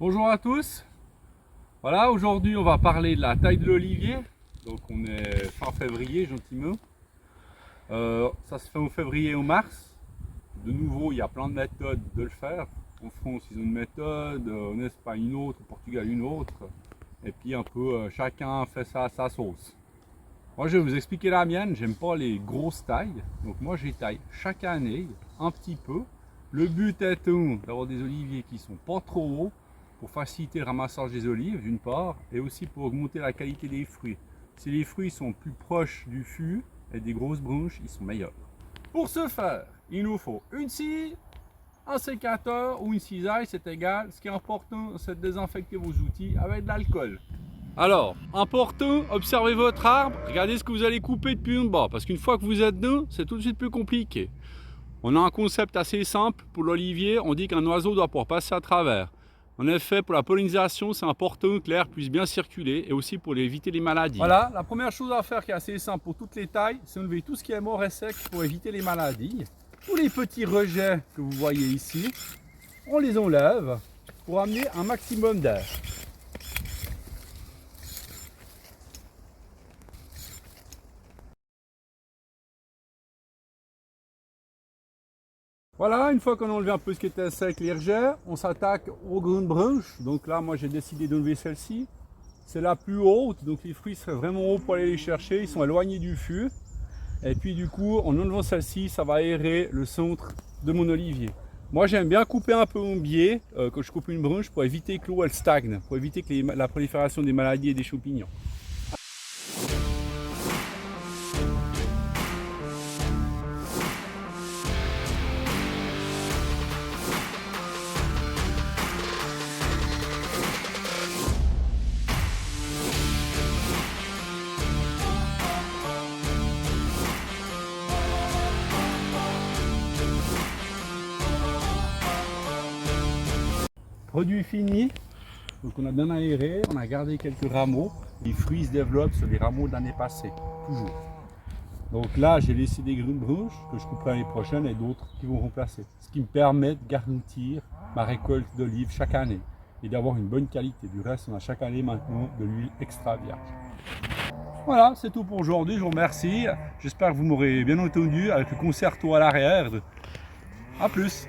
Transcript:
Bonjour à tous. Voilà, aujourd'hui on va parler de la taille de l'olivier. Donc on est fin février gentiment. Ça se fait au février au mars. De nouveau, il y a plein de méthodes de le faire. En France ils ont une méthode, en Espagne une autre, au Portugal une autre. Et puis un peu chacun fait ça à sa sauce. Moi je vais vous expliquer la mienne, j'aime pas les grosses tailles. Donc moi j'y taille chaque année un petit peu. Le but est d'avoir des oliviers qui sont pas trop hauts, pour faciliter le ramassage des olives d'une part, et aussi pour augmenter la qualité des fruits. Si les fruits sont plus proches du fût et des grosses branches, ils sont meilleurs. Pour ce faire, il nous faut une scie, un sécateur ou une cisaille, c'est égal. Ce qui est important, c'est de désinfecter vos outils avec de l'alcool. Alors, important, observez votre arbre, regardez ce que vous allez couper depuis en bas, parce qu'une fois que vous êtes dedans, c'est tout de suite plus compliqué. On a un concept assez simple pour l'olivier, on dit qu'un oiseau doit pouvoir passer à travers. En effet, pour la pollinisation, c'est important que l'air puisse bien circuler et aussi pour éviter les maladies. Voilà, la première chose à faire qui est assez simple pour toutes les tailles, c'est enlever tout ce qui est mort et sec pour éviter les maladies. Tous les petits rejets que vous voyez ici, on les enlève pour amener un maximum d'air. Voilà, une fois qu'on a enlevé un peu ce qui était sec, les rejets, on s'attaque aux grandes branches. Donc là, moi j'ai décidé d'enlever celle-ci. C'est la plus haute, donc les fruits seraient vraiment hauts pour aller les chercher. Ils sont éloignés du fût. Et puis du coup, en enlevant celle-ci, ça va aérer le centre de mon olivier. Moi j'aime bien couper un peu mon biais quand je coupe une branche pour éviter que l'eau elle stagne, pour éviter que la prolifération des maladies et des champignons. Produit fini, donc on a bien aéré, on a gardé quelques rameaux. Les fruits se développent sur les rameaux de l'année passée, toujours. Donc là, j'ai laissé des grandes branches que je couperai l'année prochaine et d'autres qui vont remplacer. Ce qui me permet de garantir ma récolte d'olives chaque année et d'avoir une bonne qualité. Du reste, on a chaque année maintenant de l'huile extra vierge. Voilà, c'est tout pour aujourd'hui. Je vous remercie. J'espère que vous m'aurez bien entendu avec le concerto à l'arrière. A plus!